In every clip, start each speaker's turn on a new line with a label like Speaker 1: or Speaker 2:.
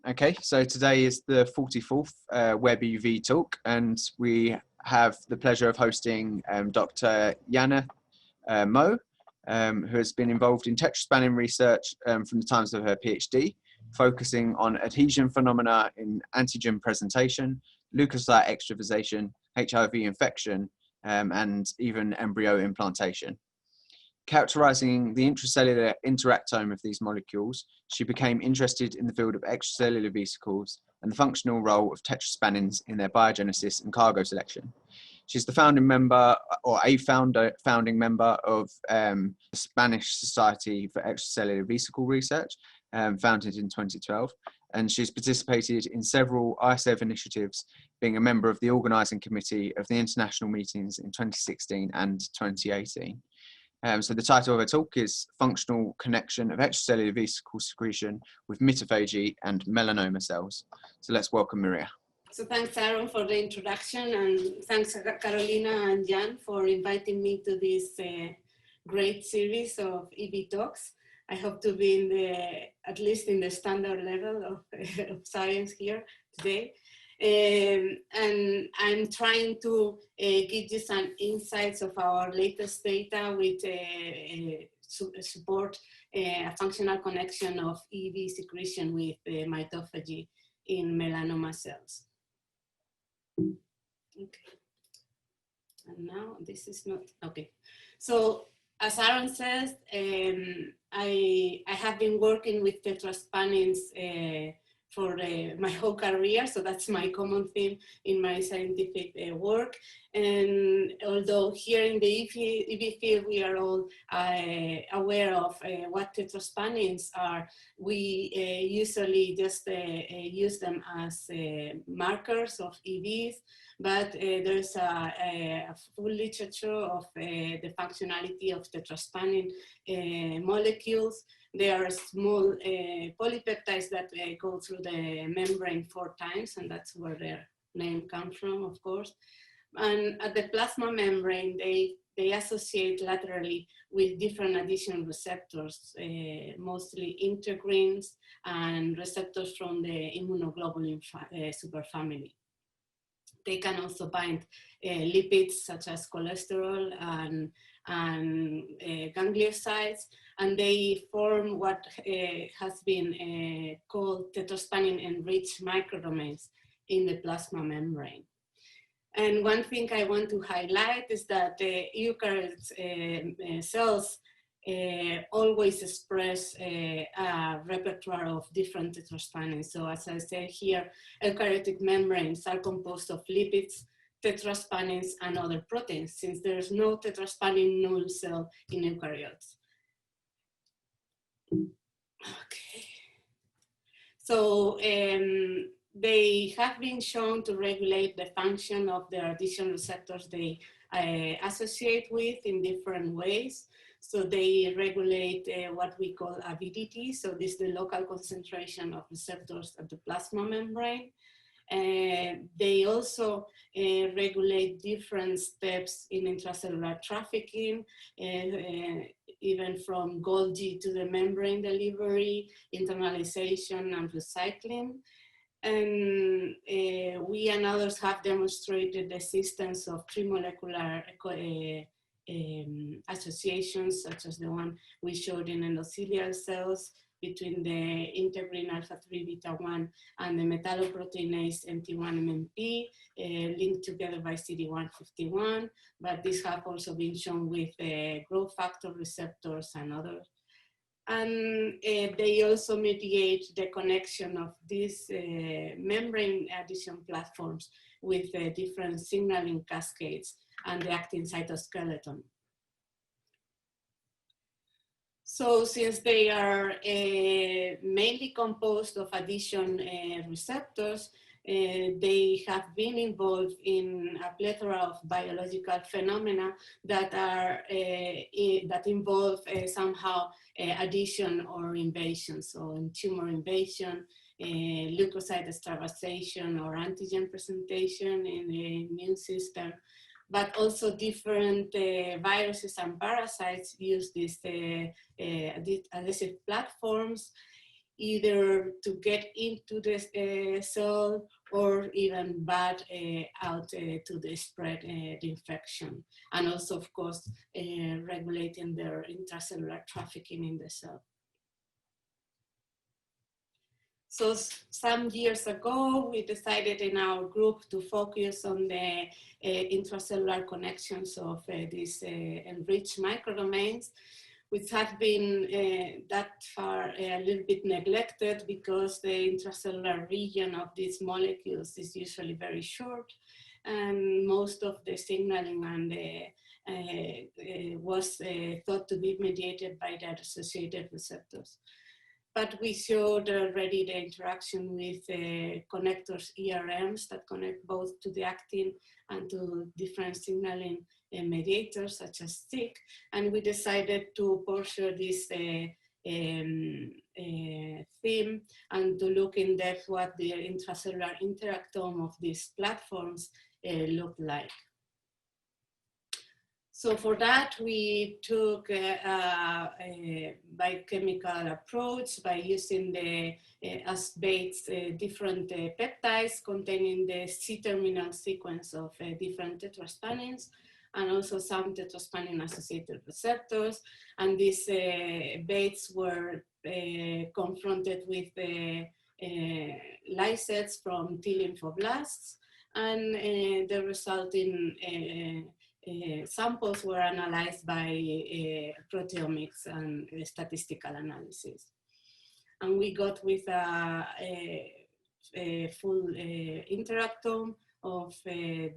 Speaker 1: Okay, so today is the 44th WebEVTalk, and we have the pleasure of hosting Dr. Yáñez Mó, who has been involved in tetraspanin research from the times of her PhD, focusing on adhesion phenomena in antigen presentation, leukocyte extravasation, HIV infection, and even embryo implantation. Characterizing the intracellular interactome of these molecules, she became interested in the field of extracellular vesicles and the functional role of tetraspanins in their biogenesis and cargo selection. She's the founding member, or a founding member of the Spanish Society for Extracellular Vesicle Research, founded in 2012, and she's participated in several IIS-IP initiatives, being a member of the organizing committee of the international meetings in 2016 and 2018. So the title of her talk is Functional Connection of Extracellular Vesicle Secretion with Mitophagy and Melanoma Cells. So let's welcome Maria.
Speaker 2: So thanks, Aaron, for the introduction, and thanks, Carolina and Jan, for inviting me to this great series of EV talks. I hope to be in at least in the standard level of science here today. And I'm trying to give you some insights of our latest data with support a functional connection of EV secretion with mitophagy in melanoma cells. Okay. And now this is not, okay. So as Aaron says, I have been working with tetraspanins for my whole career, so that's my common theme in my scientific work. And although here in the EV field we are all aware of what tetraspanins are, we usually just use them as markers of EVs, but there's a full literature of the functionality of tetraspanin molecules. They are small polypeptides that go through the membrane 4 times, and that's where their name comes from, of course. And at the plasma membrane, they associate laterally with different adhesion receptors, mostly integrins and receptors from the immunoglobulin superfamily. They can also bind lipids such as cholesterol and gangliosides, and they form what has been called Tetraspanin-enriched microdomains in the plasma membrane. And one thing I want to highlight is that eukaryote cells always express a repertoire of different tetraspanins. So as I said here, eukaryotic membranes are composed of lipids, tetraspanins, and other proteins, since there's no tetraspanin null cell in eukaryotes. Okay. So they have been shown to regulate the function of the adhesion receptors they associate with in different ways. So they regulate what we call avidity. So this is the local concentration of receptors at the plasma membrane. They also regulate different steps in intracellular trafficking, even from Golgi to the membrane delivery, internalization, and recycling. And we and others have demonstrated the existence of trimolecular associations, such as the one we showed in endothelial cells between the integrin alpha-3 beta-1 and the metalloproteinase MT1-MMP, linked together by CD151, but these have also been shown with growth factor receptors and others. And they also mediate the connection of these membrane adhesion platforms with different signaling cascades and the actin cytoskeleton. So since they are mainly composed of adhesion receptors, they have been involved in a plethora of biological phenomena that are that involve somehow adhesion or invasion. So in tumor invasion, leukocyte extravasation or antigen presentation in the immune system, but also different viruses and parasites use these adhesive platforms either to get into the cell or even bad out to the spread the infection. And also, of course, regulating their intracellular trafficking in the cell. So some years ago, we decided in our group to focus on the intracellular connections of these enriched microdomains, which have been that far a little bit neglected because the intracellular region of these molecules is usually very short, and most of the signaling and was thought to be mediated by the associated receptors. But we showed already the interaction with connectors, ERMs, that connect both to the actin and to different signaling mediators such as STIC, and we decided to pursue this theme and to look in depth what the intracellular interactome of these platforms look like. So for that, we took a biochemical approach by using as baits different peptides containing the C-terminal sequence of different tetraspanins, and also some tetraspanin-associated receptors. And these baits were confronted with lysets from T lymphoblasts, and the resulting samples were analyzed by proteomics and statistical analysis. And we got with a full interactome of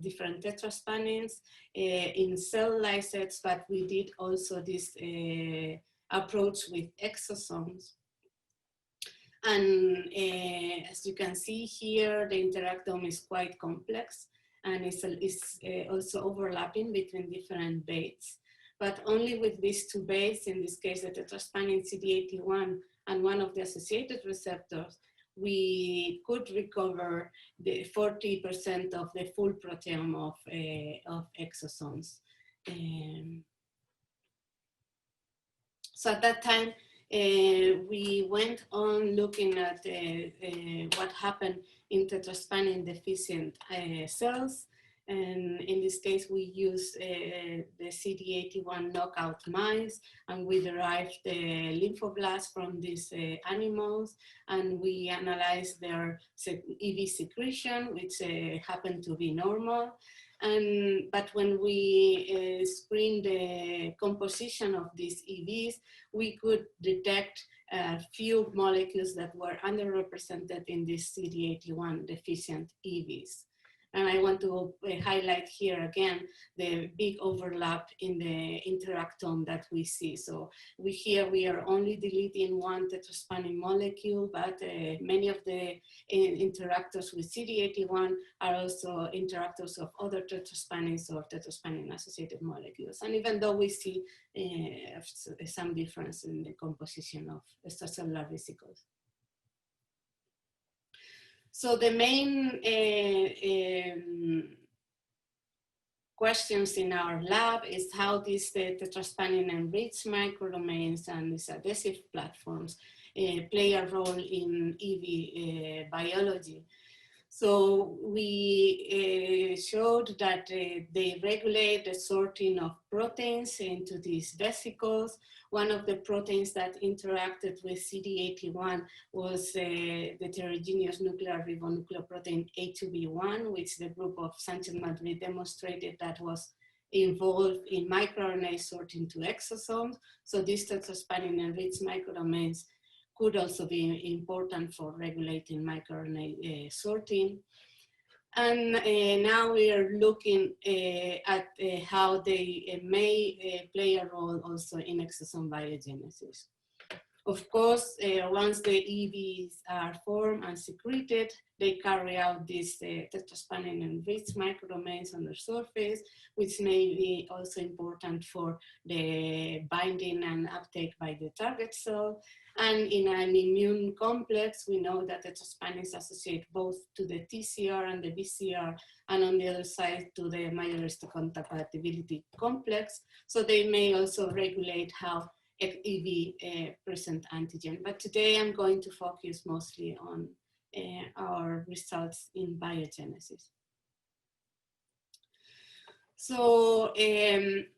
Speaker 2: different tetraspanins in cell lysets, but we did also this approach with exosomes. And as you can see here, the interactome is quite complex, and it's also overlapping between different baits. But only with these two baits, in this case the tetraspanin CD81 and one of the associated receptors, we could recover the 40% of the full proteome of exosomes. So at that time, we went on looking at what happened in tetraspanin deficient cells. And in this case, we used the CD81 knockout mice, and we derived the lymphoblasts from these animals, and we analyzed their EV secretion, which happened to be normal. But when we screened the composition of these EVs, we could detect a few molecules that were underrepresented in these CD81 deficient EVs. And I want to highlight here again the big overlap in the interactome that we see. So here we are only deleting one tetraspanin molecule, but many of the interactors with CD81 are also interactors of other tetraspanins or tetraspanin-associated molecules. And even though we see some difference in the composition of extracellular vesicles. So the main questions in our lab is how these tetraspanin-enriched microdomains and these adhesive platforms play a role in EV biology. So we showed that they regulate the sorting of proteins into these vesicles. One of the proteins that interacted with CD81 was the heterogeneous nuclear ribonucleoprotein A2B1, which the group of Sanchez Madrid demonstrated that was involved in microRNA sorting to exosomes. So these tetraspanin-enriched microdomains could also be important for regulating microRNA sorting. And now we are looking at how they may play a role also in exosome biogenesis. Of course, once the EVs are formed and secreted, they carry out these tetraspanin-enriched microdomains on the surface, which may be also important for the binding and uptake by the target cell. And in an immune complex, we know that tetraspanins associate both to the TCR and the BCR, and on the other side to the myelohistocompatibility complex. So they may also regulate how EV present antigen. But today I'm going to focus mostly on our results in biogenesis. So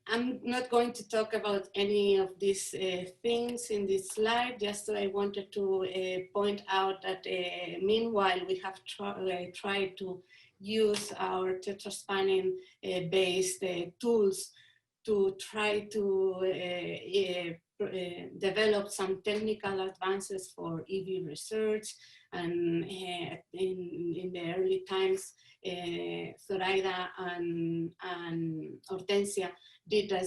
Speaker 2: I'm not going to talk about any of these things in this slide, just I wanted to point out that meanwhile we have tried to use our tetraspanin-based tools to try to develop some technical advances for EV research. And in the early times, Zoraida and Hortensia did a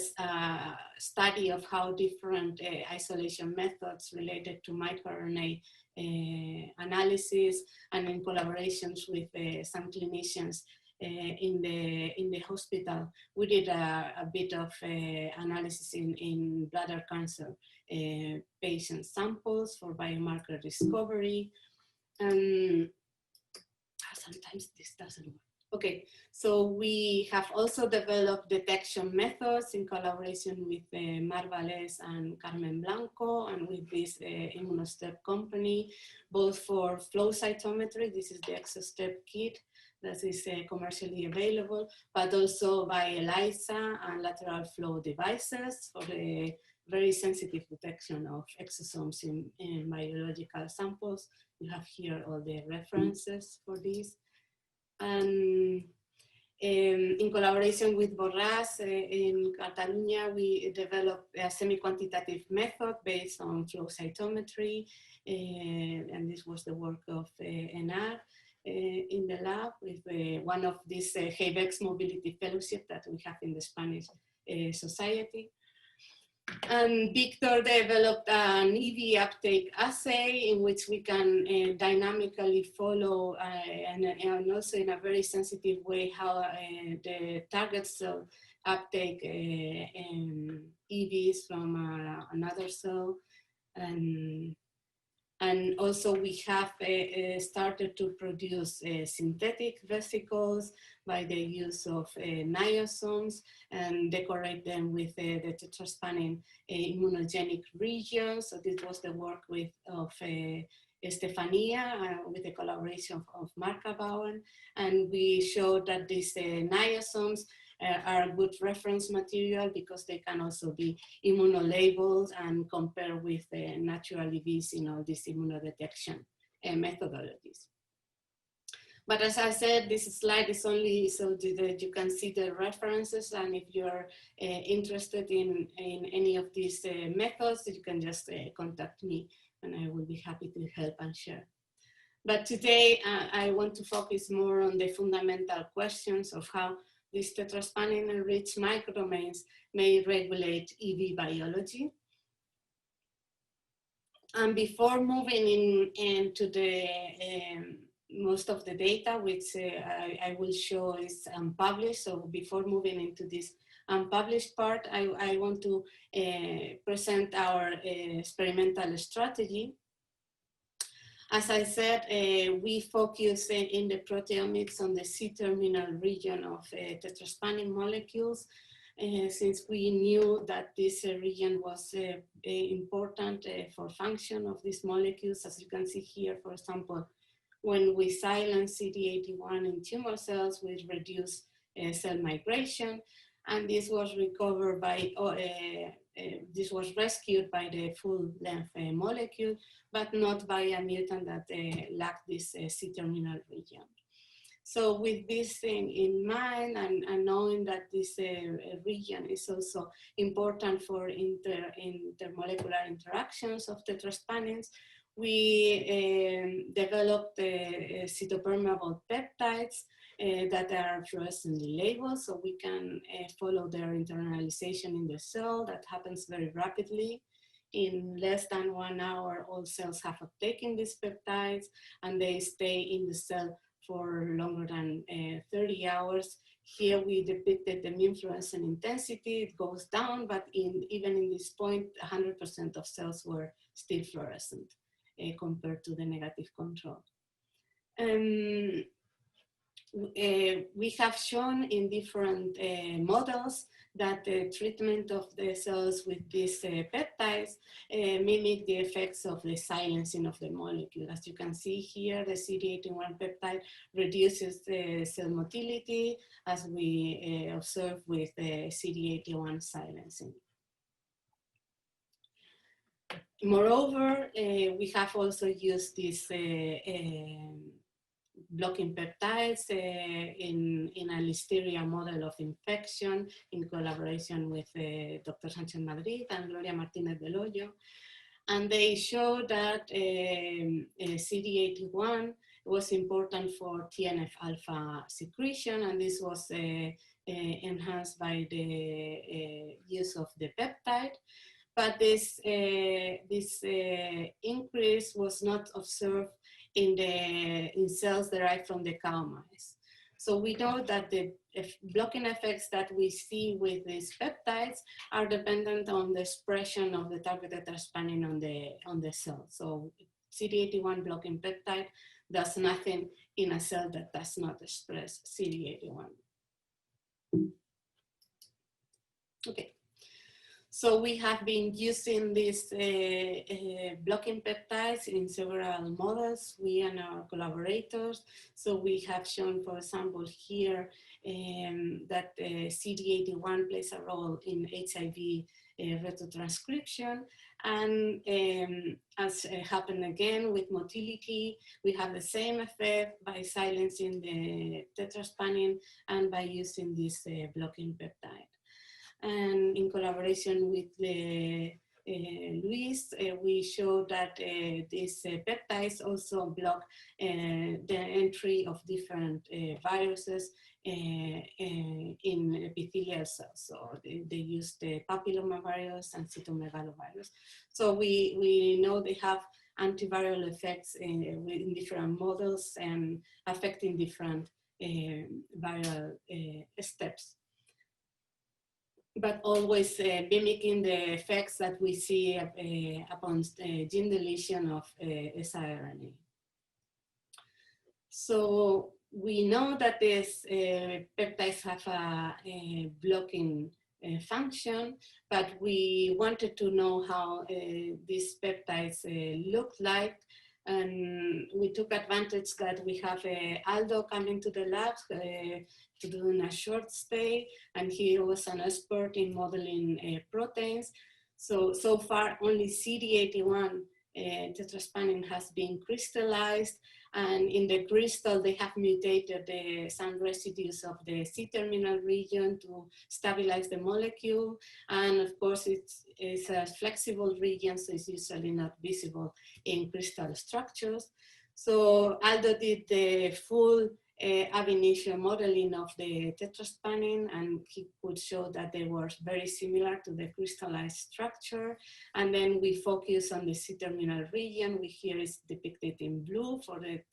Speaker 2: study of how different isolation methods related to microRNA analysis, and in collaborations with some clinicians in the hospital, we did a bit of analysis in bladder cancer patient samples for biomarker discovery. Sometimes this doesn't work. Okay, so we have also developed detection methods in collaboration with Mar Valés and Carmen Blanco, and with this Immunostep company, both for flow cytometry. This is the ExoStep kit that is commercially available, but also by ELISA and lateral flow devices for the very sensitive detection of exosomes in biological samples. You have here all the references for these. And in collaboration with Borràs in Catalonia, we developed a semi-quantitative method based on flow cytometry. And this was the work of Enar in the lab with one of these HEIVEX mobility fellowship that we have in the Spanish Society. And Victor developed an EV uptake assay in which we can dynamically follow and also in a very sensitive way how the target cell uptake EVs from another cell. And also we have started to produce synthetic vesicles by the use of lysosomes and decorate them with the tetraspanin immunogenic regions. So this was the work of Stefania with the collaboration of Marka Bauern. And we showed that these lysosomes are a good reference material because they can also be immunolabeled and compare with the natural EVs in all these immunodetection methodologies. But as I said, this slide is only so that you can see the references, and if you're interested in any of these methods, you can just contact me and I will be happy to help and share. But today I want to focus more on the fundamental questions of how these tetraspanin-enriched microdomains may regulate EV biology. And before moving into the most of the data, which I will show is unpublished, so before moving into this unpublished part, I want to present our experimental strategy. As I said, we focus in the proteomics on the C-terminal region of tetraspanin molecules, since we knew that this region was important for function of these molecules. As you can see here, for example, when we silence CD81 in tumor cells, we reduce cell migration, and this was recovered by this was rescued by the full-length molecule, but not by a mutant that lacked this C-terminal region. So with this thing in mind, and knowing that this region is also important for intermolecular interactions of tetraspanins, we developed Cytopermeable peptides that are fluorescently labeled, so we can follow their internalization in the cell. That happens very rapidly. In less than 1 hour, all cells have uptaken these peptides, and they stay in the cell for longer than 30 hours. Here we depicted the mean fluorescent intensity. It goes down, but even in this point, 100% of cells were still fluorescent we have shown in different models that the treatment of the cells with these peptides mimic the effects of the silencing of the molecule. As you can see here, the CD81 peptide reduces the cell motility, as we observe with the CD81 silencing. Moreover, we have also used these blocking peptides in a listeria model of infection in collaboration with Dr. Sánchez Madrid and Gloria Martinez del Hoyo. And they show that CD81 was important for TNF-alpha secretion, and this was enhanced by the use of the peptide. But this increase was not observed in cells derived from the cow mice. So we know that the blocking effects that we see with these peptides are dependent on the expression of the target tetraspanin on the cell. So CD81 blocking peptide does nothing in a cell that does not express CD81. Okay. So we have been using these blocking peptides in several models, we and our collaborators. So we have shown, for example, here that CD81 plays a role in HIV retrotranscription. And as happened again with motility, we have the same effect by silencing the tetraspanin and by using this blocking peptide. And in collaboration with Luis, we show that these peptides also block the entry of different viruses in epithelial cells. So they use the papillomavirus and cytomegalovirus. So we know they have antiviral effects in different models and affecting different viral steps, but always mimicking the effects that we see upon gene deletion of siRNA. So we know that these peptides have a blocking function, but we wanted to know how these peptides look like. And we took advantage that we have Aldo coming to the lab to do a short stay, and he was an expert in modeling proteins. So far only CD81 tetraspanin has been crystallized, and in the crystal they have mutated some residues of the C-terminal region to stabilize the molecule, and of course it's a flexible region, so it's usually not visible in crystal structures. So Aldo did the full ab initio modeling of the tetraspanin, and he could show that they were very similar to the crystallized structure. And then we focus on the C-terminal region, which here is depicted in blue for the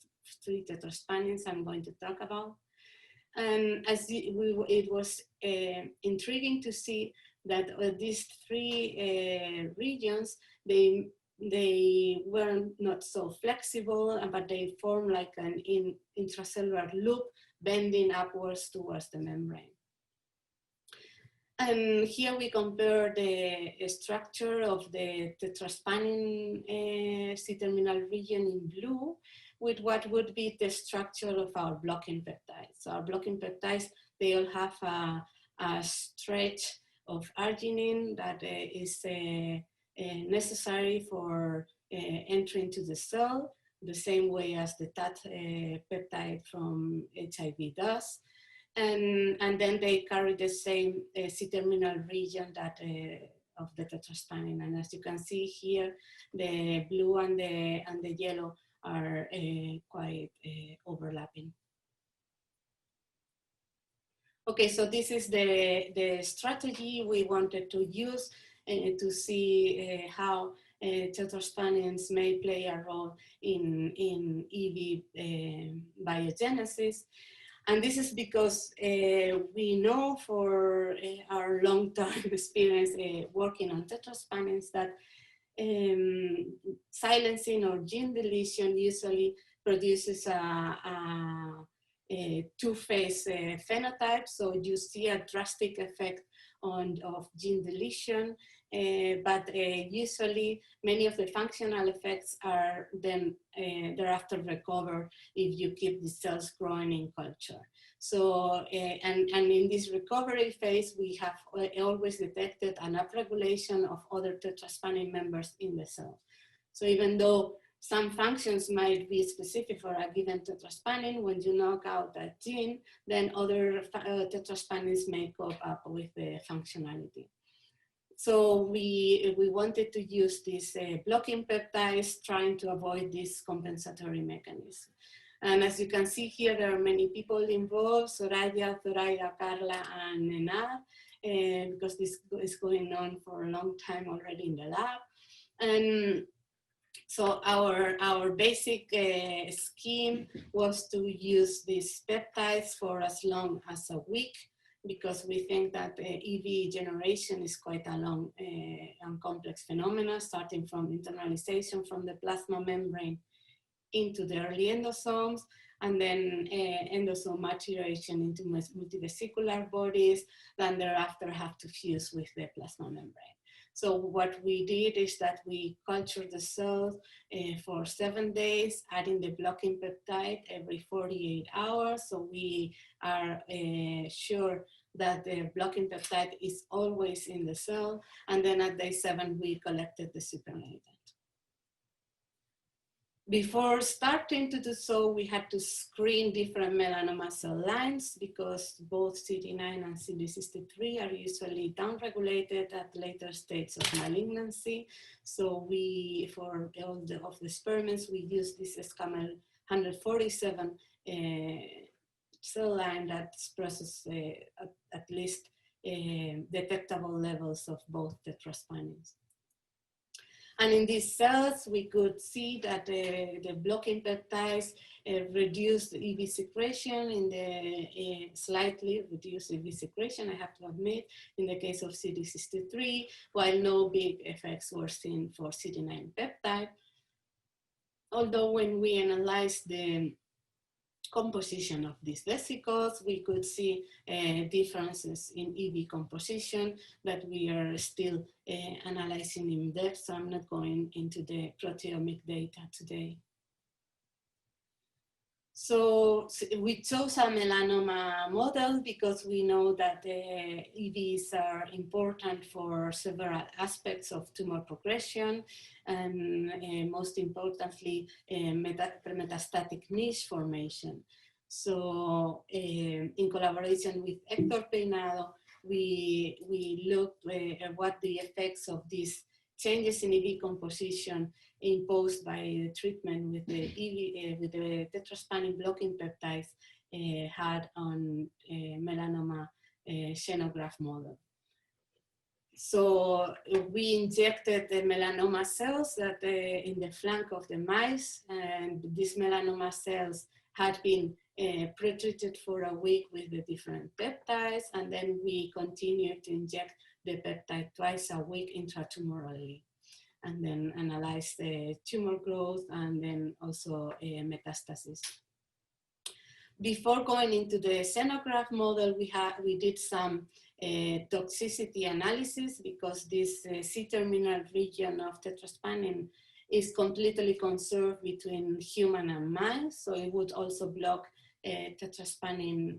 Speaker 2: 3 tetraspanins I'm going to talk about. And as it was intriguing to see that these 3 regions, they were not so flexible, but they form like an intracellular loop bending upwards towards the membrane. And here we compare the structure of the tetraspanin C-terminal region in blue with what would be the structure of our blocking peptides. So our blocking peptides, they all have a stretch of arginine that is necessary for entering to the cell, the same way as the TAT peptide from HIV does. And then they carry the same C-terminal region that of the tetraspanin. And as you can see here, the blue and the yellow are quite overlapping. Okay, so this is the strategy we wanted to use to see how tetraspanins may play a role in EV biogenesis. And this is because we know for our long-term experience working on tetraspanins that silencing or gene deletion usually produces a two-phase phenotype. So you see a drastic effect of gene deletion, but usually many of the functional effects are then thereafter recovered if you keep the cells growing in culture. So, and in this recovery phase, we have always detected an upregulation of other tetraspanin members in the cell. So even though some functions might be specific for a given tetraspanin, when you knock out that gene, then other tetraspanins may cope up with the functionality. So we wanted to use these blocking peptides, trying to avoid this compensatory mechanism. And as you can see here, there are many people involved: Soraya, Zoraida, Carla, and Nenad, because this is going on for a long time already in the lab. And so our basic scheme was to use these peptides for as long as a week, because we think that EV generation is quite a long and complex phenomenon, starting from internalization from the plasma membrane into the early endosomes, and then endosome maturation into multivesicular bodies, then thereafter have to fuse with the plasma membrane. So what we did is that we cultured the cells for 7 days, adding the blocking peptide every 48 hours. So we are sure that the blocking peptide is always in the cell. And then at day 7, we collected the supernatant. Before starting to do so, we had to screen different melanoma cell lines, because both CD9 and CD63 are usually downregulated at later stages of malignancy. So we, for all of the experiments, we use this SCAML 147 cell line that expresses at least detectable levels of both tetraspanins. And in these cells, we could see that the blocking peptides reduced EV secretion in the slightly reduced EV secretion, I have to admit, in the case of CD63, while no big effects were seen for CD9 peptide. Although when we analyzed the composition of these vesicles, we could see differences in EV composition that we are still analyzing in depth, so I'm not going into the proteomic data today. So we chose a melanoma model because we know that EVs are important for several aspects of tumor progression, and most importantly, metastatic niche formation. So in collaboration with Héctor Peinado, we looked at what the effects of these changes in EV composition imposed by the treatment with the tetraspanin blocking peptides had on melanoma xenograft model. So we injected the melanoma cells that in the flank of the mice, and these melanoma cells had been pre-treated for a week with the different peptides, and then we continued to inject the peptide twice a week intratumorally, and then analyze the tumor growth and then also metastasis. Before going into the xenograft model, we did some toxicity analysis, because this C-terminal region of tetraspanin is completely conserved between human and mice, so it would also block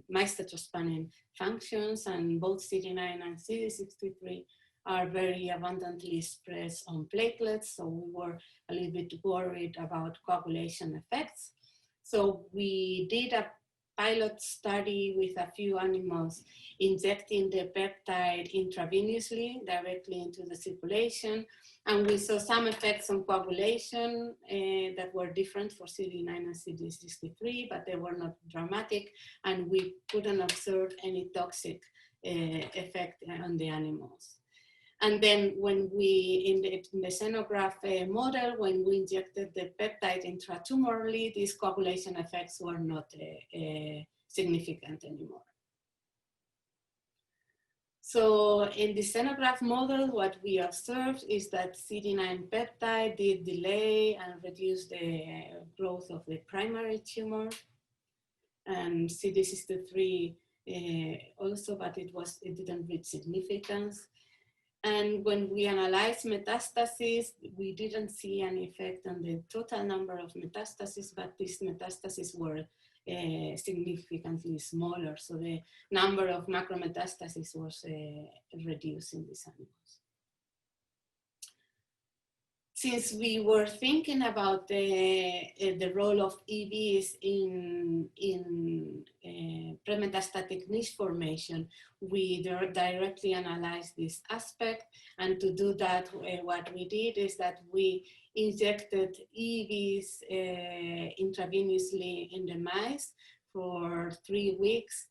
Speaker 2: mice tetraspanin functions, and both CD9 and CD63 are very abundantly expressed on platelets, so we were a little bit worried about coagulation effects. So we did a pilot study with a few animals injecting the peptide intravenously directly into the circulation, and we saw some effects on coagulation that were different for CD9 and CD63, but they were not dramatic, and we couldn't observe any toxic effect on the animals. And then when we, in the xenograft model, when we injected the peptide intratumorally, these coagulation effects were not significant anymore. So in the xenograft model, what we observed is that CD9 peptide did delay and reduce the growth of the primary tumor. and CD63 also, but it didn't reach significance. And when we analyzed metastases, we didn't see any effect on the total number of metastases, but these metastases were significantly smaller. So the number of macrometastases was reduced in these animals. Since we were thinking about the role of EVs in premetastatic niche formation, we directly analyzed this aspect. And to do that, what we did is that we injected EVs intravenously in the mice for 3 weeks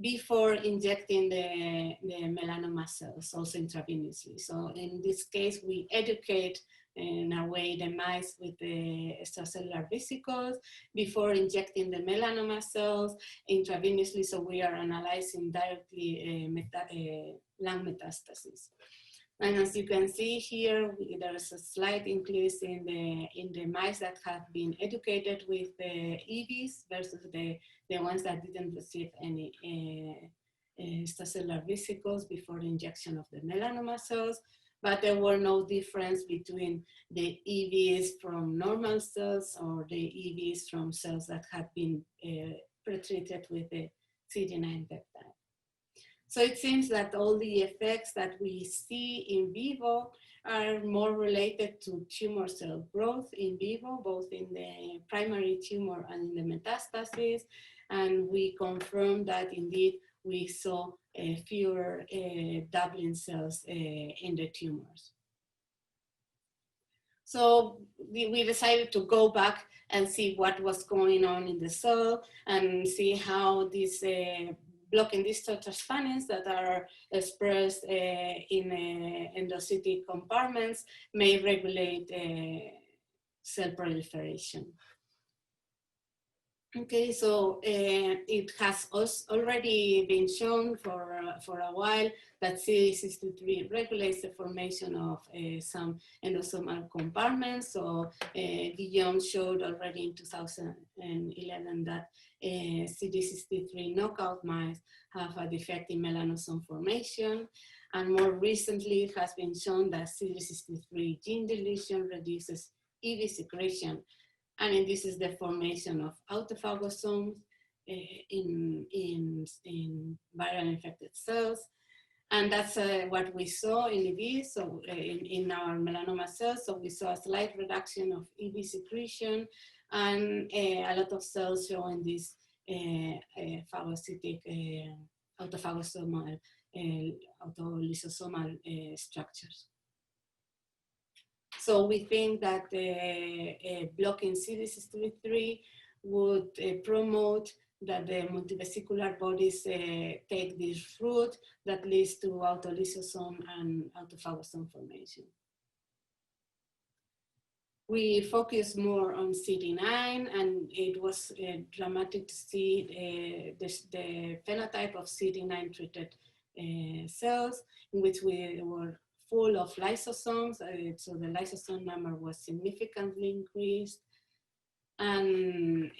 Speaker 2: before injecting the melanoma cells, also intravenously. So in this case, we educate in a way the mice with the extracellular vesicles before injecting the melanoma cells intravenously. So we are analyzing directly lung metastases. And as you can see here, there is a slight increase in the mice that have been educated with the EVs versus the ones that didn't receive any extracellular vesicles before the injection of the melanoma cells. But there were no difference between the EVs from normal cells or the EVs from cells that had been pretreated with the CD9 peptide. So it seems that all the effects that we see in vivo are more related to tumor cell growth in vivo, both in the primary tumor and in the metastases. And we confirmed that indeed we saw fewer doubling cells in the tumors. So we decided to go back and see what was going on in the cell and see how these blocking these tetraspanins that are expressed in endocytic compartments may regulate cell proliferation. Okay, so it has already been shown for a while that CD63 regulates the formation of some endosomal compartments. So Guillaume showed already in 2011 that CD63 knockout mice have a defect in melanosome formation. And more recently, it has been shown that CD63 gene deletion reduces EV secretion. And this is the formation of autophagosomes in viral infected cells. And that's what we saw in EV, so in our melanoma cells. So we saw a slight reduction of EV secretion and a lot of cells showing these phagocytic autophagosomal, autolysosomal structures. So we think that blocking CD63 would promote that the multivesicular bodies take this route that leads to autolysosome and autophagosome formation. We focus more on CD9, and it was dramatic to see the phenotype of CD9 treated cells in which we were full of lysosomes, so the lysosome number was significantly increased. And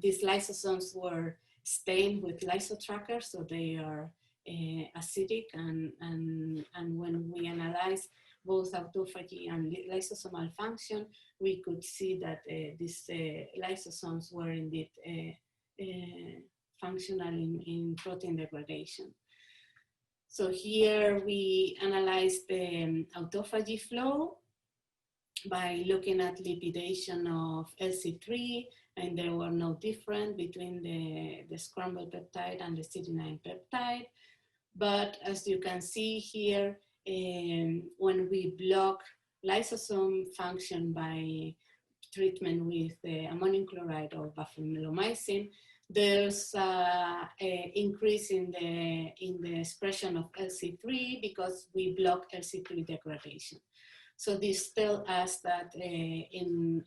Speaker 2: these lysosomes were stained with lysotrackers, so they are acidic. And when we analyze both autophagy and lysosomal function, we could see that these lysosomes were indeed functional in protein degradation. So here we analyzed the autophagy flow by looking at lipidation of LC3, and there were no difference between the scrambled peptide and the CD9 peptide. But as you can see here, when we block lysosome function by treatment with ammonium chloride or bufamilomycin, there's an increase in the expression of LC3 because we block LC3 degradation. So this tells us that in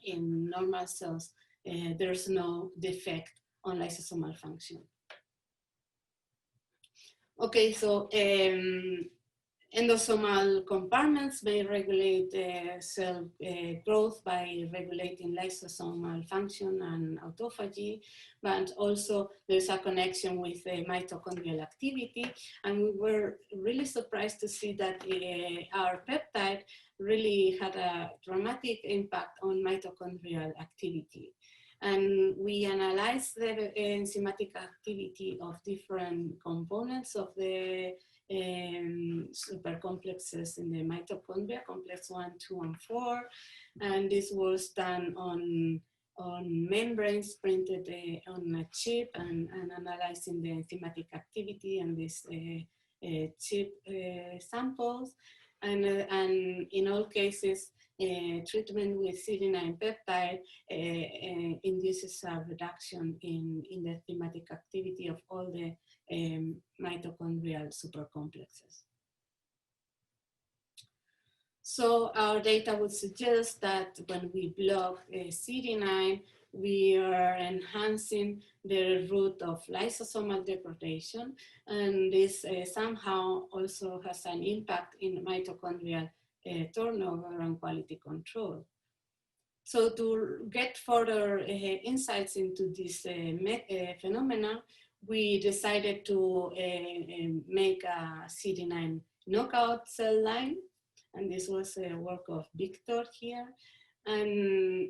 Speaker 2: normal cells, there's no defect on lysosomal function. Okay, so Endosomal compartments may regulate cell growth by regulating lysosomal function and autophagy, but also there's a connection with mitochondrial activity. And we were really surprised to see that our peptide really had a dramatic impact on mitochondrial activity. And we analyzed the enzymatic activity of different components of the supercomplexes in the mitochondria, complex 1, 2, and 4. And this was done on membranes printed on a chip and analyzing the enzymatic activity and these chip samples. And in all cases, treatment with CD9 peptide induces a reduction in the enzymatic activity of all the mitochondrial supercomplexes. So our data would suggest that when we block CD9, we are enhancing the route of lysosomal degradation, and this somehow also has an impact in mitochondrial turnover and quality control. So to get further insights into this phenomena, we decided to make a CD9 knockout cell line, and this was a work of Victor here. And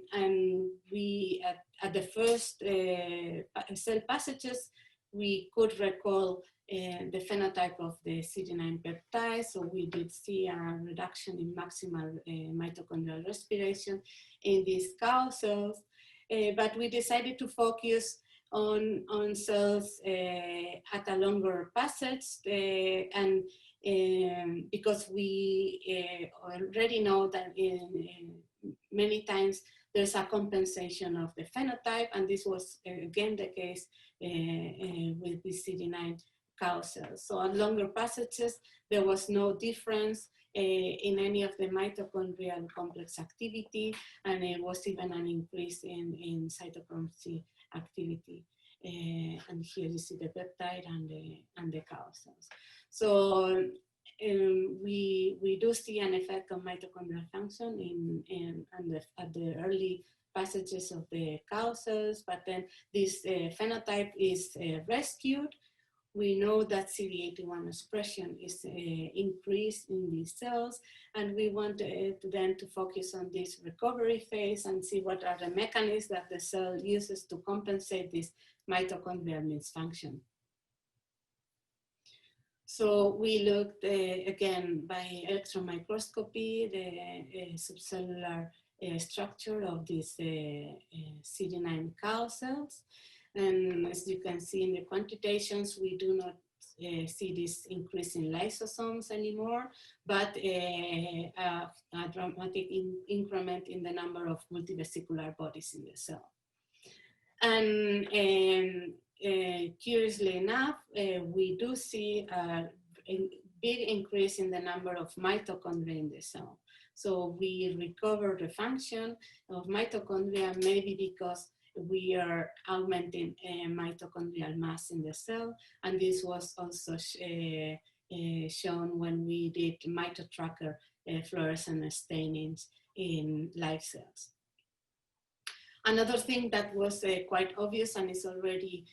Speaker 2: we, at the first cell passages, we could recall the phenotype of the CD9 peptide. So we did see a reduction in maximal mitochondrial respiration in these cow cells, but we decided to focus on cells at a longer passage, and because we already know that many times there's a compensation of the phenotype, and this was again the case with the CD9 cow cells. So at longer passages, there was no difference in any of the mitochondrial complex activity, and it was even an increase in cytoplasmic activity. And here you see the peptide and the cow cells. So we do see an effect on mitochondrial function at the early passages of the cow cells, but then this phenotype is rescued. We know that CD81 expression is increased in these cells, and we want then to focus on this recovery phase and see what are the mechanisms that the cell uses to compensate this mitochondrial misfunction. So we looked again by electron microscopy, the subcellular structure of these CD9 cow cells. And as you can see in the quantitations, we do not see this increase in lysosomes anymore, but a dramatic increment in the number of multivesicular bodies in the cell. And curiously enough, we do see a big increase in the number of mitochondria in the cell. So we recover the function of mitochondria, maybe because we are augmenting mitochondrial mass in the cell. And this was also shown when we did mitotracker fluorescent stainings in live cells. Another thing that was quite obvious and is already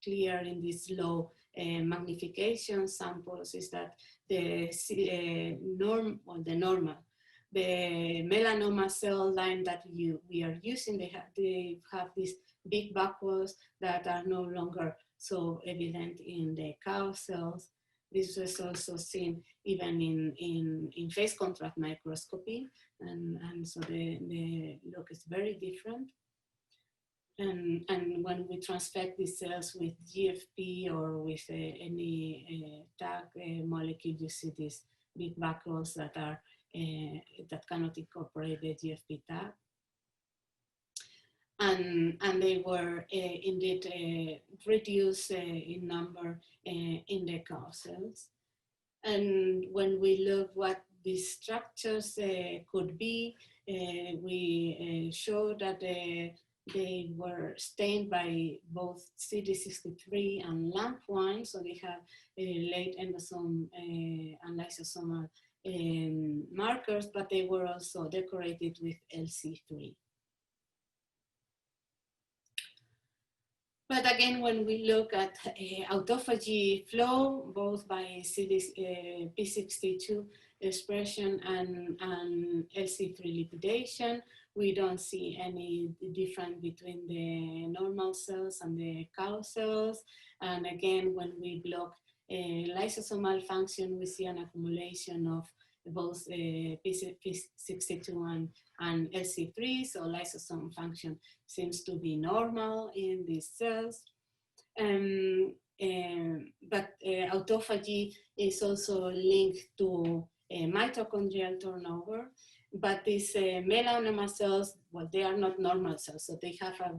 Speaker 2: clear in these low magnification samples is that the melanoma cell line that we are using, they have these big vacuoles that are no longer so evident in the cow cells. This was also seen even in phase contrast microscopy, and so the look is very different. And when we transfect these cells with GFP or with any tag molecule, you see these big vacuoles that are that cannot incorporate the GFP tag. And they were indeed reduced in number in the cow cells. And when we look what these structures could be, we show that they were stained by both CD63 and LAMP1, so they have late endosome and lysosomal markers, but they were also decorated with LC3. But again, when we look at autophagy flow, both by P62 expression and LC3 lipidation, we don't see any difference between the normal cells and the cow cells. And again, when we block lysosomal function, we see an accumulation of both P62 and LC3, so lysosome function seems to be normal in these cells. But autophagy is also linked to mitochondrial turnover, but these melanoma cells, well, they are not normal cells, so they have a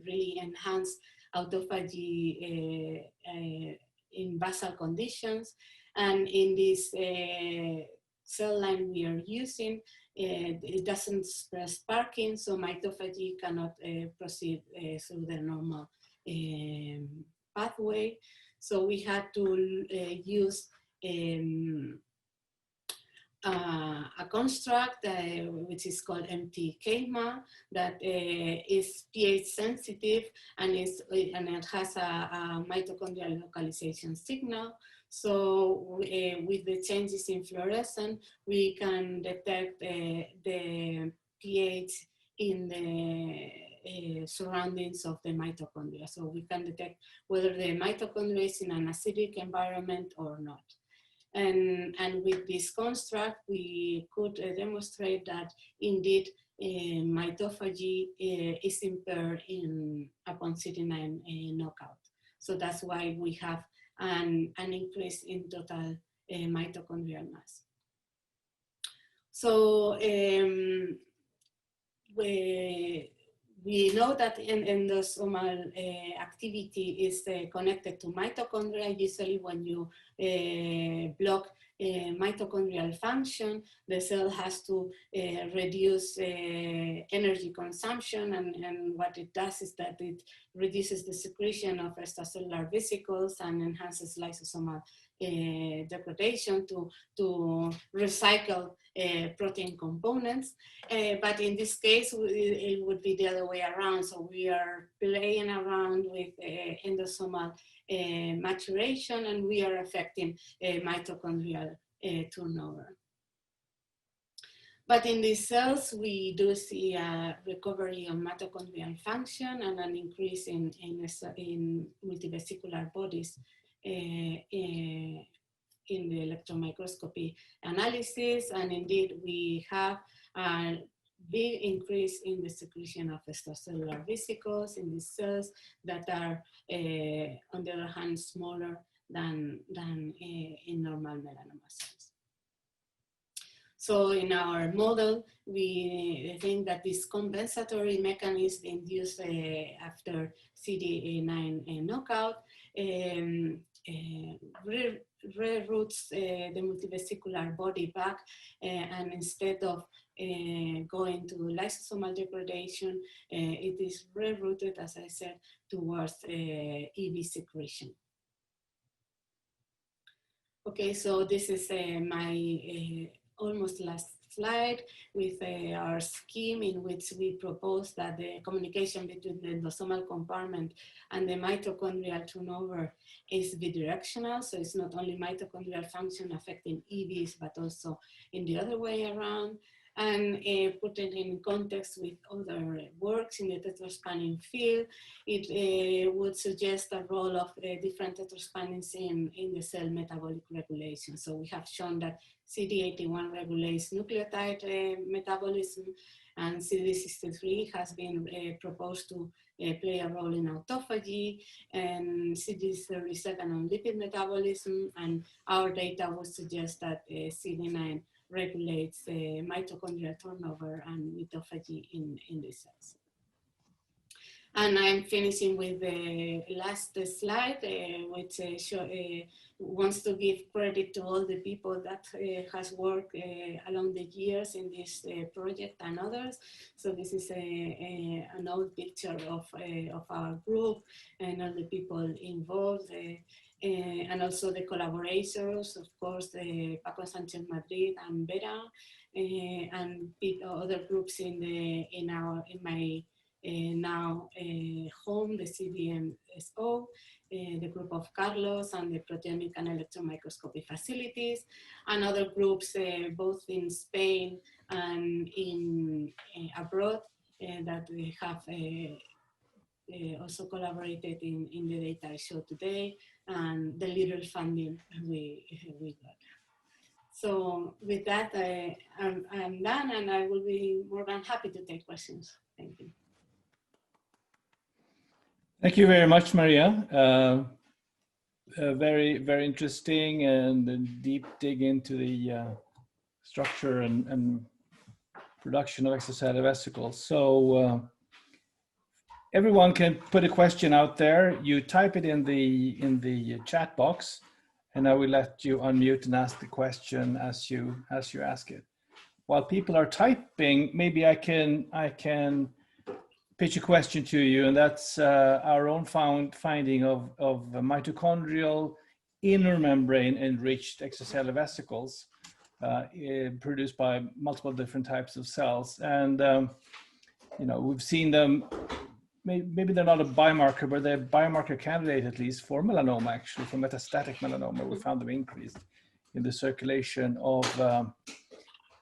Speaker 2: really enhanced autophagy in basal conditions, and in this cell line we are using, it doesn't express sparking, so mitophagy cannot proceed through the normal pathway. So we had to use a construct which is called MT-KMA that is pH sensitive and it has a mitochondrial localization signal. So with the changes in fluorescence, we can detect the pH in the surroundings of the mitochondria. So we can detect whether the mitochondria is in an acidic environment or not. And with this construct, we could demonstrate that indeed mitophagy is impaired upon CD9 knockout. So that's why we have an increase in total mitochondrial mass. So we know that endosomal activity is connected to mitochondria. Usually when you block mitochondrial function, the cell has to reduce energy consumption, and what it does is that it reduces the secretion of extracellular vesicles and enhances lysosomal degradation to recycle protein components. But in this case, it would be the other way around. So we are playing around with endosomal maturation, and we are affecting mitochondrial turnover. But in these cells, we do see a recovery of mitochondrial function and an increase in multivesicular bodies in the electron microscopy analysis. And indeed, we have a big increase in the secretion of extracellular vesicles in these cells that are, on the other hand, smaller than in normal melanoma cells. So in our model, we think that this compensatory mechanism induced after CD9 knockout reroutes the multivesicular body back, and instead of going to lysosomal degradation, it is rerouted, as I said, towards EV secretion. Okay, so this is my almost last slide with our scheme, in which we propose that the communication between the endosomal compartment and the mitochondrial turnover is bidirectional. So it's not only mitochondrial function affecting EVs, but also in the other way around. And put it in context with other works in the tetraspanin field, it would suggest a role of different tetraspanins in the cell metabolic regulation. So we have shown that CD81 regulates nucleotide metabolism, and CD63 has been proposed to play a role in autophagy, and CD37 on lipid metabolism, and our data would suggest that CD9 regulates mitochondrial turnover and mitophagy in the cells. And I'm finishing with the last slide, which wants to give credit to all the people that has worked along the years in this project and others. So this is an old picture of our group and all the people involved. And also the collaborators, of course, Paco Sanchez Madrid and Vera, and other groups in my now home, the CBM-SO, the group of Carlos and the proteomic and electron microscopy facilities, and other groups both in Spain and in abroad that we have also collaborated in the data I showed today, and the little funding we got. So with that, I'm done, and I will be more than happy to take questions. Thank you.
Speaker 3: Thank you very much, Maria. Very, very interesting and a deep dig into the structure and production of extracellular vesicles. So everyone can put a question out there. You type it in the chat box, and I will let you unmute and ask the question as you ask it. While people are typing, maybe I can pitch a question to you, and that's our own finding of mitochondrial inner membrane enriched extracellular vesicles produced by multiple different types of cells. And you know, we've seen them. Maybe they're not a biomarker, but they're a biomarker candidate at least for melanoma, actually, for metastatic melanoma. We found them increased in the circulation of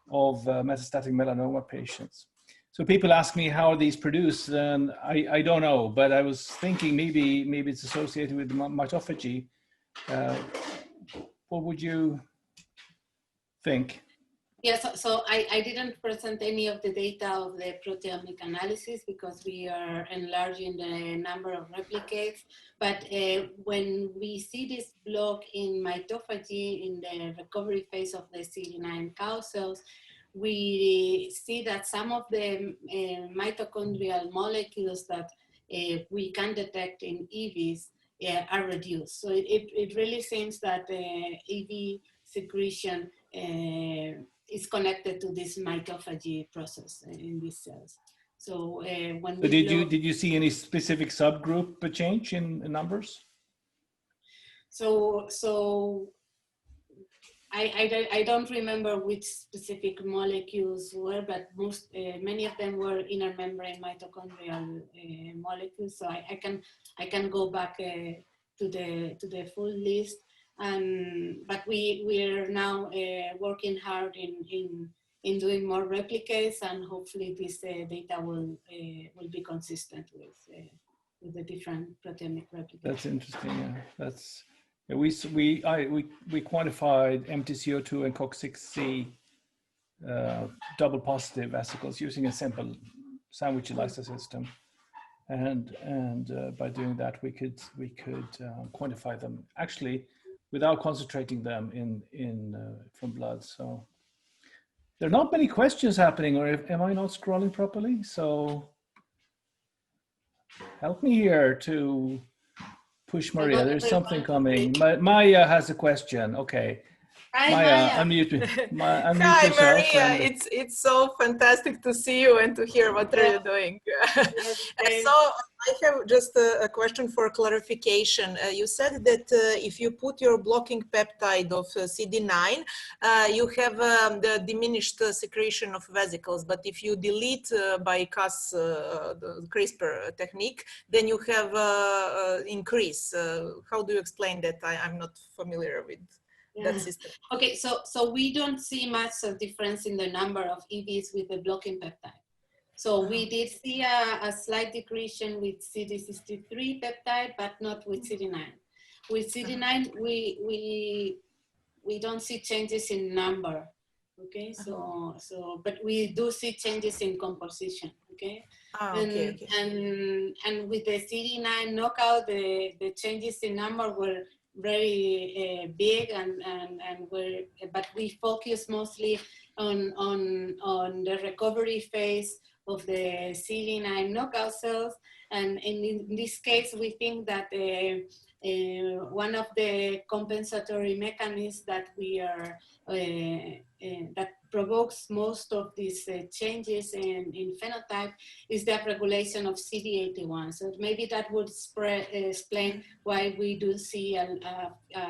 Speaker 3: metastatic melanoma patients. So people ask me how are these produced, and I don't know, but I was thinking maybe it's associated with mitophagy. What would you think?
Speaker 2: Yeah, so I didn't present any of the data of the proteomic analysis because we are enlarging the number of replicates. But when we see this block in mitophagy in the recovery phase of the CD9 cow cells, we see that some of the mitochondrial molecules that we can detect in EVs are reduced. So it really seems that EV secretion is connected to this mitophagy process in these cells. So when we
Speaker 3: did you see any specific subgroup change in numbers?
Speaker 2: So I don't remember which specific molecules were, but many of them were inner membrane mitochondrial molecules. So I can go back to the full list. But we're now working hard in doing more replicates, and hopefully this data will be consistent with the different proteomic replicates.
Speaker 3: That's interesting. Yeah, that's. We quantified MTCO2 and COX6C double positive vesicles using a simple sandwich ELISA system, and by doing that we could quantify them actually without concentrating them from blood. So there are not many questions happening, or am I not scrolling properly? So help me here to push Maria. There's something coming. Maya has a question. Okay.
Speaker 2: Hi,
Speaker 3: Maya,
Speaker 2: Maya.
Speaker 3: unmute
Speaker 4: Hi,
Speaker 3: yourself.
Speaker 4: Maria. It's so fantastic to see you and to hear what are you doing. So I have just a question for clarification. You said that if you put your blocking peptide of CD9, you have the diminished secretion of vesicles, but if you delete by Cas the CRISPR technique, then you have increase. How do you explain that? I'm not familiar with that system.
Speaker 2: Okay, so we don't see much of difference in the number of EVs with the blocking peptide. So we did see a slight decrease with CD63 peptide, but not with CD9. With CD9, we don't see changes in number. Okay, but we do see changes in composition. Okay, and with the CD9 knockout, the changes in number were very big, but we focus mostly on the recovery phase the CD9 knockout cells. And in this case, we think that one of the compensatory mechanisms that we are that provokes most of these changes in phenotype is the upregulation of CD81. So maybe that would explain why we do see a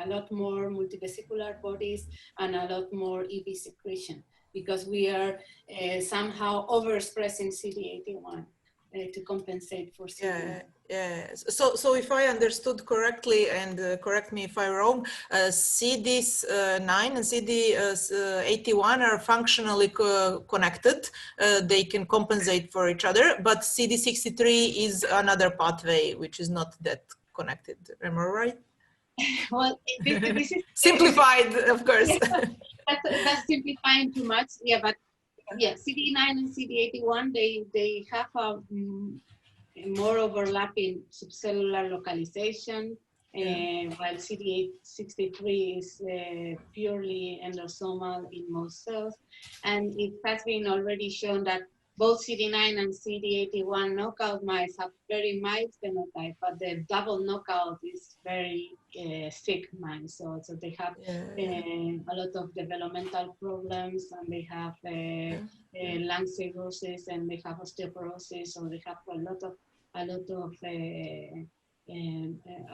Speaker 2: lot more multivesicular bodies and a lot more EV secretion, because we are somehow overexpressing CD81 to compensate for CD9.
Speaker 4: Yeah. So if I understood correctly, and correct me if I'm wrong, CD9 and CD81 are functionally connected. They can compensate for each other, but CD63 is another pathway which is not that connected. Am I right?
Speaker 2: Well, this is
Speaker 4: simplified, of course.
Speaker 2: That's simplifying too much. Yeah, but yeah, CD9 and CD81 they have a more overlapping subcellular localization, while CD63 is purely endosomal in most cells. And it has been already shown that both CD9 and CD81 knockout mice have very mild phenotype, but the double knockout is very sick mice. So they have a lot of developmental problems, and they have lung cirrhosis, and they have osteoporosis, so they have a lot of a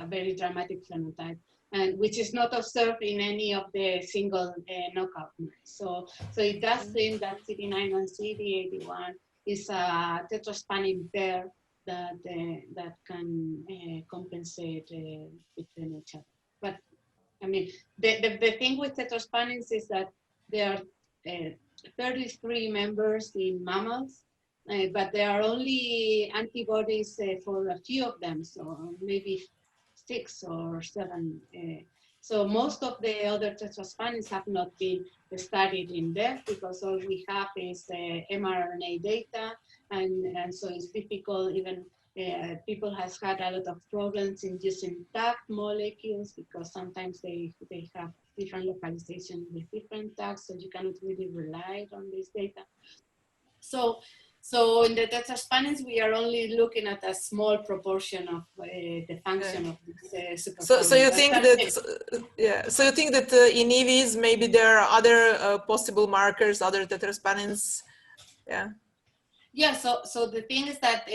Speaker 2: very dramatic phenotype, and which is not observed in any of the single knockout mice. So it does seem that CD9 and CD81 is a tetraspanin pair that can compensate between each other. But I mean, the thing with tetraspanins is that there are 33 members in mammals, but there are only antibodies for a few of them, so maybe 6 or 7. So most of the other tetraspanins have not been studied in depth, because all we have is mRNA data, and so it's difficult. Even people has had a lot of problems in using tagged molecules, because sometimes they have different localization with different tags, so you cannot really rely on this data. So in the tetraspanins, we are only looking at a small proportion of the function of this superfamily.
Speaker 4: So you think that, so you think that in EVs, maybe there are other possible markers, other tetraspanins?
Speaker 2: Yeah, so the thing is that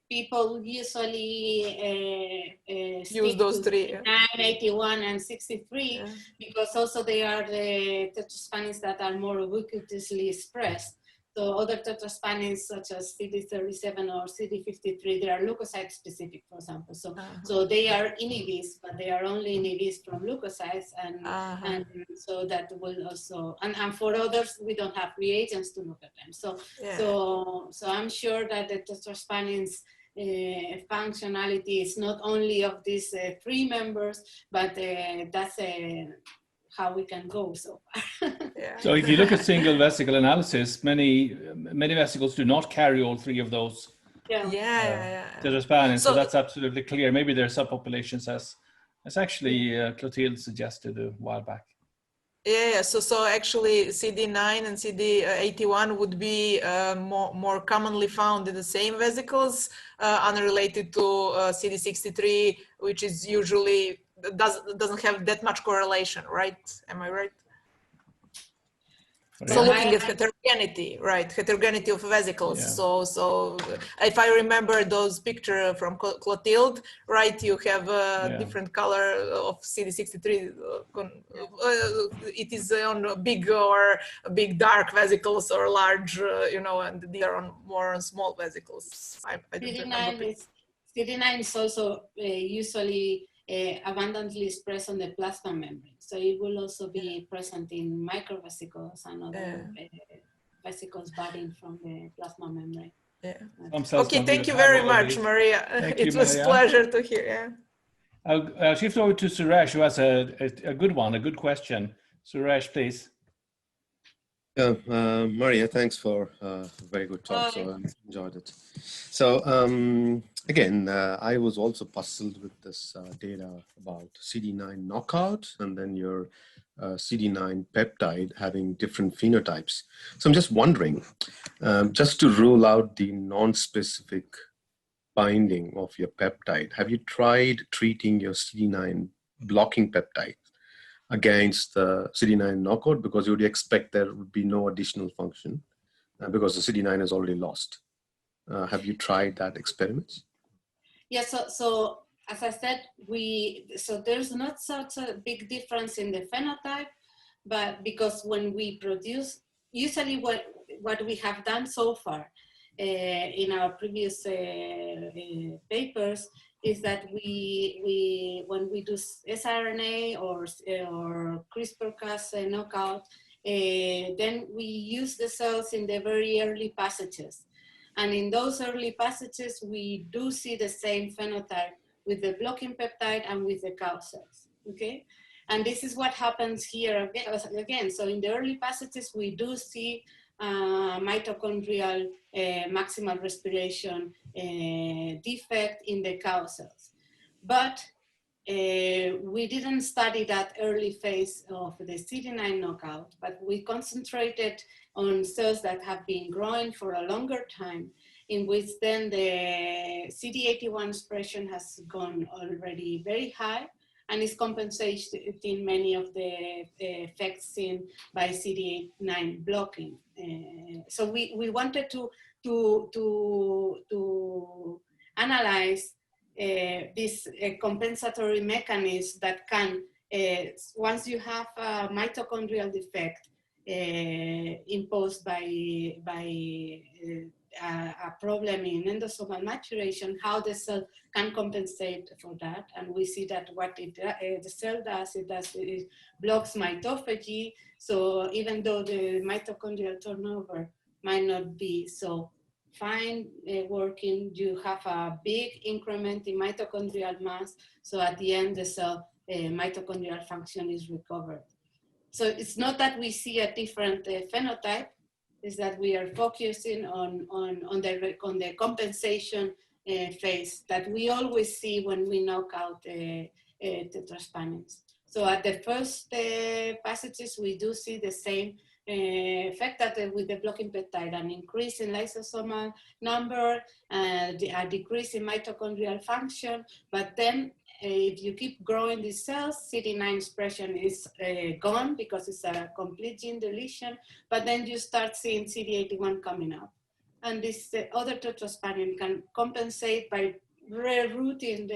Speaker 2: people usually
Speaker 4: use those three,
Speaker 2: 9, 81, and 63, because also they are the tetraspanins that are more ubiquitously expressed. So other tetraspanins, such as CD37 or CD53, they are leukocyte specific, for example. So they are inhibits, but they are only inhibits from leukocytes, and so that will also, and for others, we don't have reagents to look at them. So I'm sure that the tetraspanins functionality is not only of these 3 members, but that's how we can go so far.
Speaker 3: So if you look at single vesicle analysis, many vesicles do not carry all 3 of those tetraspanins. So that's absolutely clear. Maybe there are subpopulations, as actually Clotilde suggested a while back.
Speaker 4: So actually CD9 and CD81 would be more commonly found in the same vesicles, unrelated to CD63, which is usually doesn't have that much correlation, right? Am I right? So looking at heterogeneity, right? Heterogeneity of vesicles. So if I remember those pictures from Clotilde, right? You have a different color of CD63. It is on big dark vesicles, or large, and they are more on small vesicles.
Speaker 2: CD9 is also usually abundantly expressed on the plasma membrane. So it will also be present in microvesicles and other vesicles budding from the plasma membrane.
Speaker 4: Okay, thank you very much, Maria. It was a pleasure to hear.
Speaker 3: I'll shift over to Suresh, who has a good question. Suresh, please.
Speaker 5: Maria, thanks for a very good talk. So I enjoyed it. So again, I was also puzzled with this data about CD9 knockout, and then your CD9 peptide having different phenotypes. So I'm just wondering, just to rule out the non-specific binding of your peptide, have you tried treating your CD9 blocking peptide against the CD9 knockout? Because you would expect there would be no additional function because the CD9 is already lost. Have you tried that experiment?
Speaker 2: Yeah, so as I said, so there's not such a big difference in the phenotype, but because when we produce, usually what we have done so far in our previous papers is that when we do siRNA or CRISPR-Cas knockout, then we use the cells in the very early passages. And in those early passages, we do see the same phenotype with the blocking peptide and with the cow cells, okay? And this is what happens here again. So in the early passages, we do see mitochondrial maximal respiration defect in the cow cells. But we didn't study that early phase of the CD9 knockout, but we concentrated on cells that have been growing for a longer time, in which then the CD81 expression has gone already very high and is compensating many of the effects seen by CD9 blocking. So we wanted to analyze this compensatory mechanism that can, once you have a mitochondrial defect imposed by a problem in endosomal maturation, how the cell can compensate for that. And we see that what the cell does, it blocks mitophagy. So even though the mitochondrial turnover might not be so fine working, you have a big increment in mitochondrial mass. So at the end, the cell mitochondrial function is recovered. So it's not that we see a different phenotype, is that we are focusing on the compensation phase that we always see when we knock out tetraspanins. So at the first passages, we do see the same effect that with the blocking peptide, an increase in lysosomal number, a decrease in mitochondrial function, but then if you keep growing these cells, CD9 expression is gone because it's a complete gene deletion, but then you start seeing CD81 coming up. And this other tetraspanin can compensate by rerouting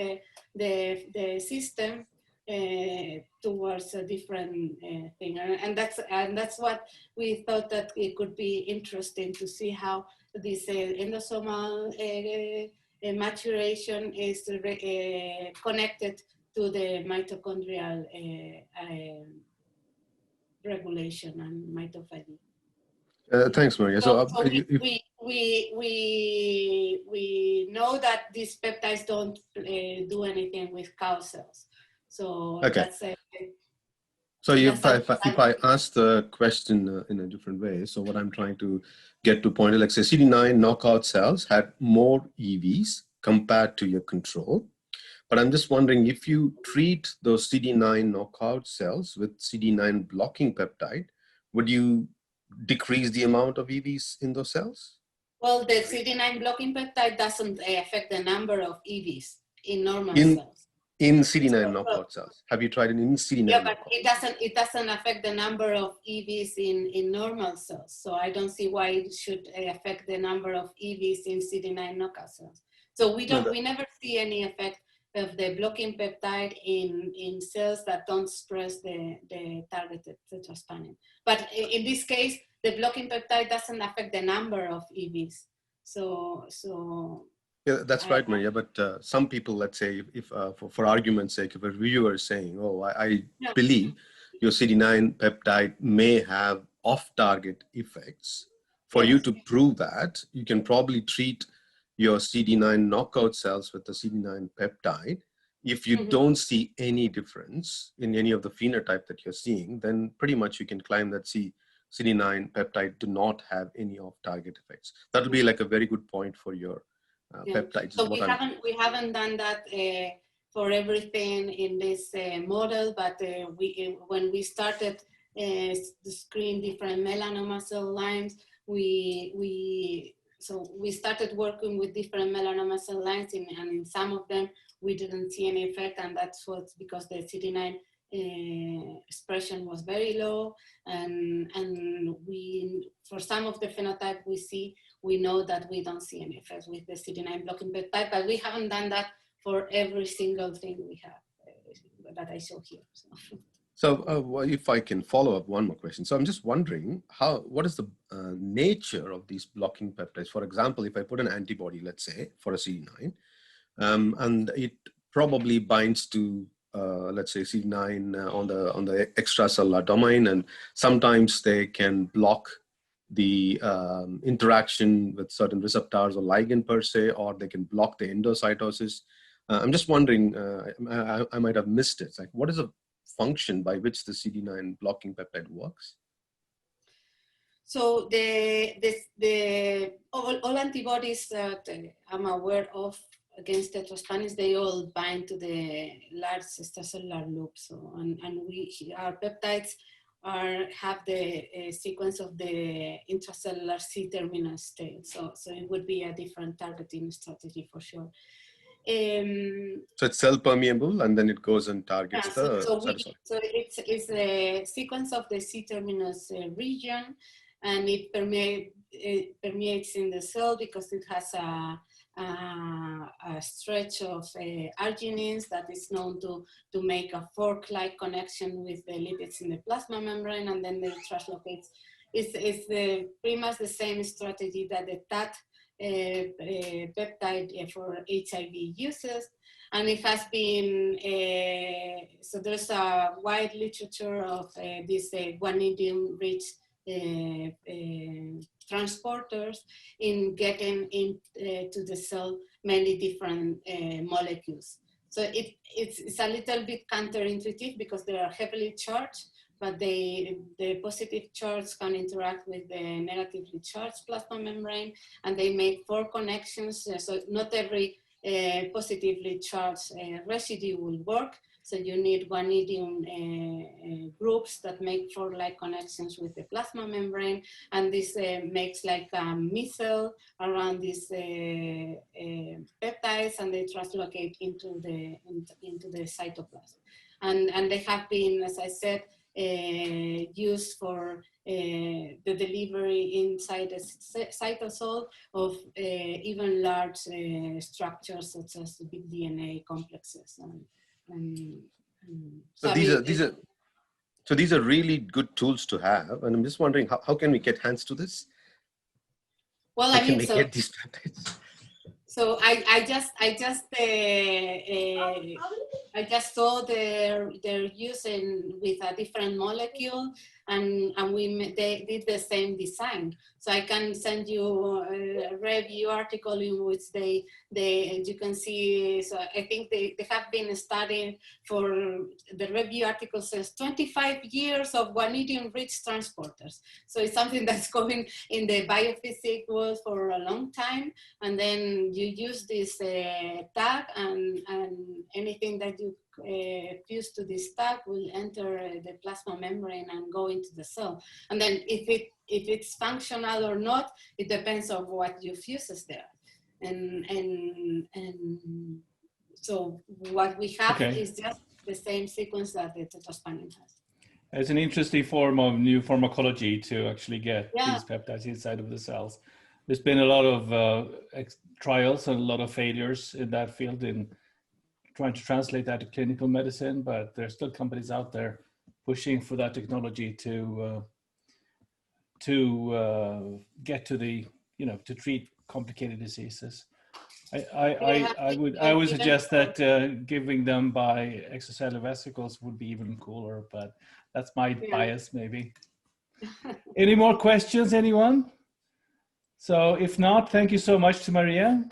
Speaker 2: the system towards a different thing. And that's what we thought that it could be interesting to see how this endosomal maturation is connected to the mitochondrial regulation and mitophagy.
Speaker 5: Thanks, Maria.
Speaker 2: So we know that these peptides don't do anything with cow cells. So
Speaker 5: okay.
Speaker 2: That's
Speaker 5: so if I ask the question in a different way, so what I'm trying to get to point is, like say CD9 knockout cells had more EVs compared to your control. But I'm just wondering, if you treat those CD9 knockout cells with CD9 blocking peptide, would you decrease the amount of EVs in those cells?
Speaker 2: Well, the CD9 blocking peptide doesn't affect the number of EVs in normal cells.
Speaker 5: In CD9 knockout cells. Have you tried it in CD9?
Speaker 2: Yeah, but it doesn't affect the number of EVs in normal cells. So I don't see why it should affect the number of EVs in CD9 knockout cells. So we never see any effect of the blocking peptide in cells that don't express the targeted tetraspanin. But in this case, the blocking peptide doesn't affect the number of EVs. So
Speaker 5: yeah, that's right, Maria. But some people, let's say, if for argument's sake, if a reviewer is saying, "Oh, I believe your CD9 peptide may have off-target effects," for you to prove that, you can probably treat your CD9 knockout cells with the CD9 peptide. If you don't see any difference in any of the phenotype that you're seeing, then pretty much you can claim that CD9 peptide do not have any off-target effects. That would be like a very good point for your peptides.
Speaker 2: So we haven't done that for everything in this model, but when we started to screen different melanoma cell lines, we started working with different melanoma cell lines, and in some of them we didn't see any effect, and that was because the CD9 expression was very low, and we, for some of the phenotype we see, we know that we don't see any effect with the CD9 blocking peptide, but we haven't done that for every single thing we have that I show here.
Speaker 5: So well, if I can follow up one more question. So I'm just wondering what is the nature of these blocking peptides? For example, if I put an antibody, let's say, for a CD9, and it probably binds to, let's say, CD9 on the extracellular domain, and sometimes they can block the interaction with certain receptors or ligand per se, or they can block the endocytosis. I'm just wondering, I might have missed it. Like, what is the function by which the CD9 blocking peptide works?
Speaker 2: So all antibodies that I'm aware of against tetraspanins, they all bind to the large extracellular loop. So, and our peptides have the sequence of the intracellular C-terminus tail. So it would be a different targeting strategy for sure.
Speaker 5: So it's cell permeable, and then it goes and targets the cytosol.
Speaker 2: So it's a sequence of the C-terminus region, and it permeates in the cell because it has a stretch of arginines that is known to make a fork-like connection with the lipids in the plasma membrane, and then they translocate. It's pretty much the same strategy that the TAT peptide for HIV uses, and it has been, so there's a wide literature of these guanidine-rich transporters in getting into the cell many different molecules. So it's a little bit counterintuitive because they are heavily charged, but the positive charge can interact with the negatively charged plasma membrane, and they make 4 connections. So not every positively charged residue will work. So you need guanidine groups that make 4-like connections with the plasma membrane, and this makes like a micelle around these peptides, and they translocate into the cytoplasm. And they have been, as I said, used for the delivery inside the cytosol of even large structures such as big DNA complexes.
Speaker 5: So these are really good tools to have, and I'm just wondering how can we get hands to this?
Speaker 2: Well,
Speaker 5: how can we get these peptides?
Speaker 2: So I just saw their use with a different molecule, and they did the same design. So I can send you a review article in which you can see. So I think they have been studying, for the review article says 25 years of guanidine-rich transporters. So it's something that's going in the biophysics world for a long time, and then you use this tag, and anything that you fuse to this tag will enter the plasma membrane and go into the cell. And then if it's functional or not, it depends on what you fuses there. And so what we have is just the same sequence that the tetraspanin has.
Speaker 3: It's an interesting form of new pharmacology to actually get these peptides inside of the cells. There's been a lot of trials and a lot of failures in that field in trying to translate that to clinical medicine, but there's still companies out there pushing for that technology to get to the, to treat complicated diseases. I would suggest that giving them by extracellular vesicles would be even cooler, but that's my bias maybe. Any more questions, anyone? So if not, thank you so much to Maria.